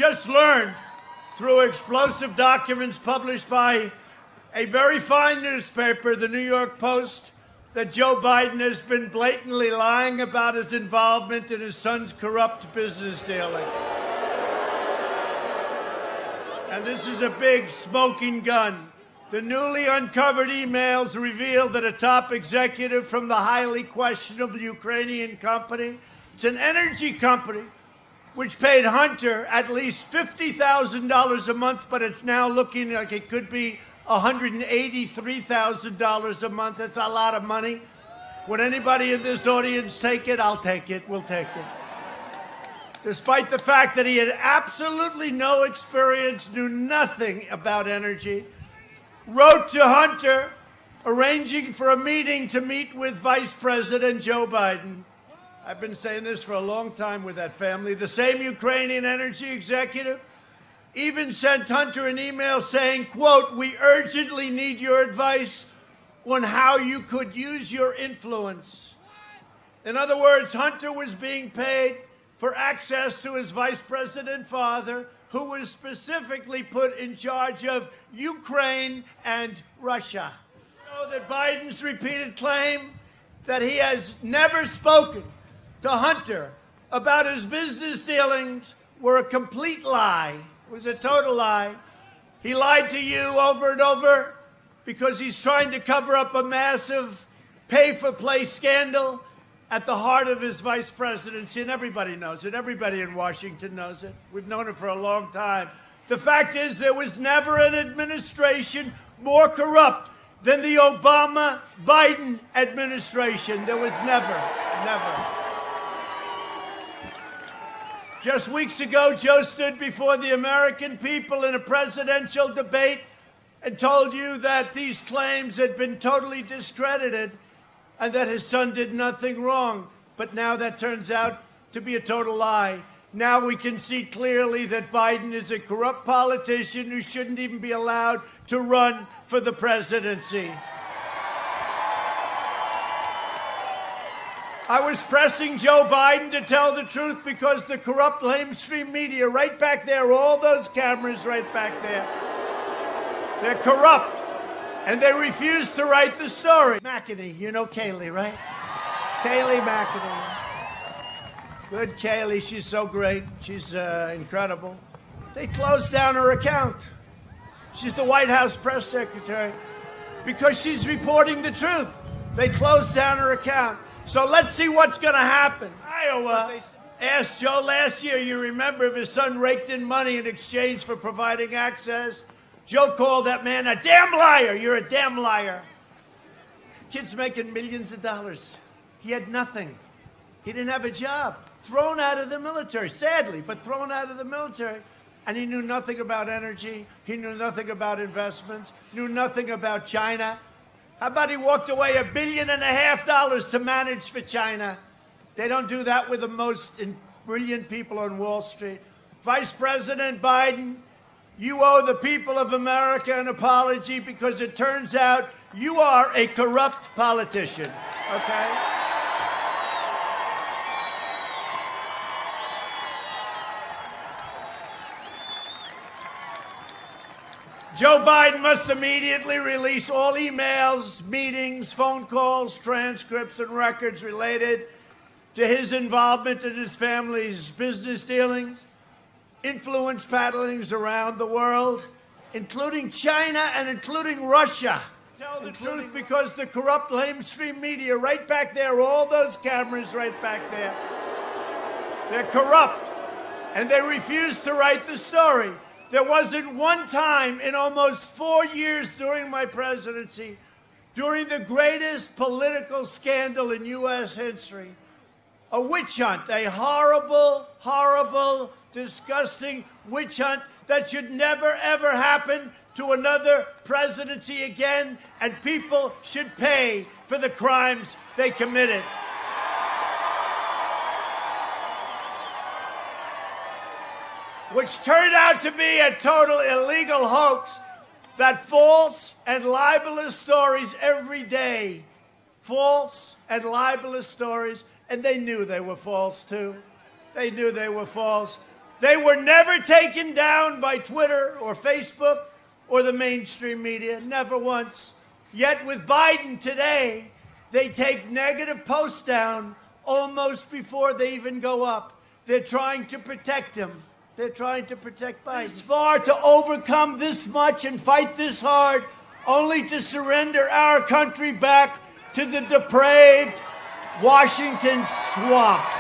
Just learned through explosive documents published by a very fine newspaper, the New York Post, that Joe Biden has been blatantly lying about his involvement in his son's corrupt business dealing. And this is a big smoking gun. The newly uncovered emails reveal that a top executive from the highly questionable Ukrainian company, it's an energy company, which paid Hunter at least $50,000 a month, but it's now looking like it could be $183,000 a month. That's a lot of money. Would anybody in this audience take it? I'll take it. We'll take it. Despite the fact that he had absolutely no experience, knew nothing about energy, wrote to Hunter arranging for a meeting to meet with Vice President Joe Biden. I've been saying this for a long time with that family. The same Ukrainian energy executive even sent Hunter an email saying, quote, "We urgently need your advice on how you could use your influence." In other words, Hunter was being paid for access to his vice president father, who was specifically put in charge of Ukraine and Russia. You know that Biden's repeated claim that he has never spoken to Hunter about his business dealings were a complete lie. It was a total lie. He lied to you over and over because he's trying to cover up a massive pay-for-play scandal at the heart of his vice presidency, and everybody knows it. Everybody in Washington knows it. We've known it for a long time. The fact is, there was never an administration more corrupt than the Obama-Biden administration. There was never. Just weeks ago, Joe stood before the American people in a presidential debate and told you that these claims had been totally discredited and that his son did nothing wrong. But now that turns out to be a total lie. Now we can see clearly that Biden is a corrupt politician who shouldn't even be allowed to run for the presidency. I was pressing Joe Biden to tell the truth because the corrupt mainstream media, right back there, all those cameras right back there, they're corrupt, and they refuse to write the story. McEnany, you know Kayleigh, right? Kayleigh McEnany. Good Kayleigh, she's so great. She's incredible. They closed down her account. She's the White House press secretary. Because she's reporting the truth. They closed down her account. So let's see what's going to happen. Iowa asked Joe last year, you remember, if his son raked in money in exchange for providing access. Joe called that man a damn liar. You're a damn liar. Kid's making millions of dollars. He had nothing. He didn't have a job. Thrown out of the military, sadly, but thrown out of the military. And he knew nothing about energy. He knew nothing about investments. Knew nothing about China. How about he walked away $1.5 billion to manage for China? They don't do that with the most brilliant people on Wall Street. Vice President Biden, you owe the people of America an apology because it turns out you are a corrupt politician, okay? Joe Biden must immediately release all emails, meetings, phone calls, transcripts, and records related to his involvement in his family's business dealings, influence peddlings around the world, including China and including Russia. Tell the truth because the corrupt mainstream media, right back there, all those cameras right back there, they're corrupt, and they refuse to write the story. There wasn't one time in almost 4 years during my presidency, during the greatest political scandal in U.S. history, a witch hunt, a horrible, horrible, disgusting witch hunt that should never, ever happen to another presidency again, and people should pay for the crimes they committed. Which turned out to be a total illegal hoax that false and libelous stories every day, false and libelous stories, and they knew they were false too. They knew they were false. They were never taken down by Twitter or Facebook or the mainstream media, never once. Yet with Biden today, they take negative posts down almost before they even go up. They're trying to protect him. They're trying to protect Biden. This far to overcome this much and fight this hard, only to surrender our country back to the depraved Washington swamp.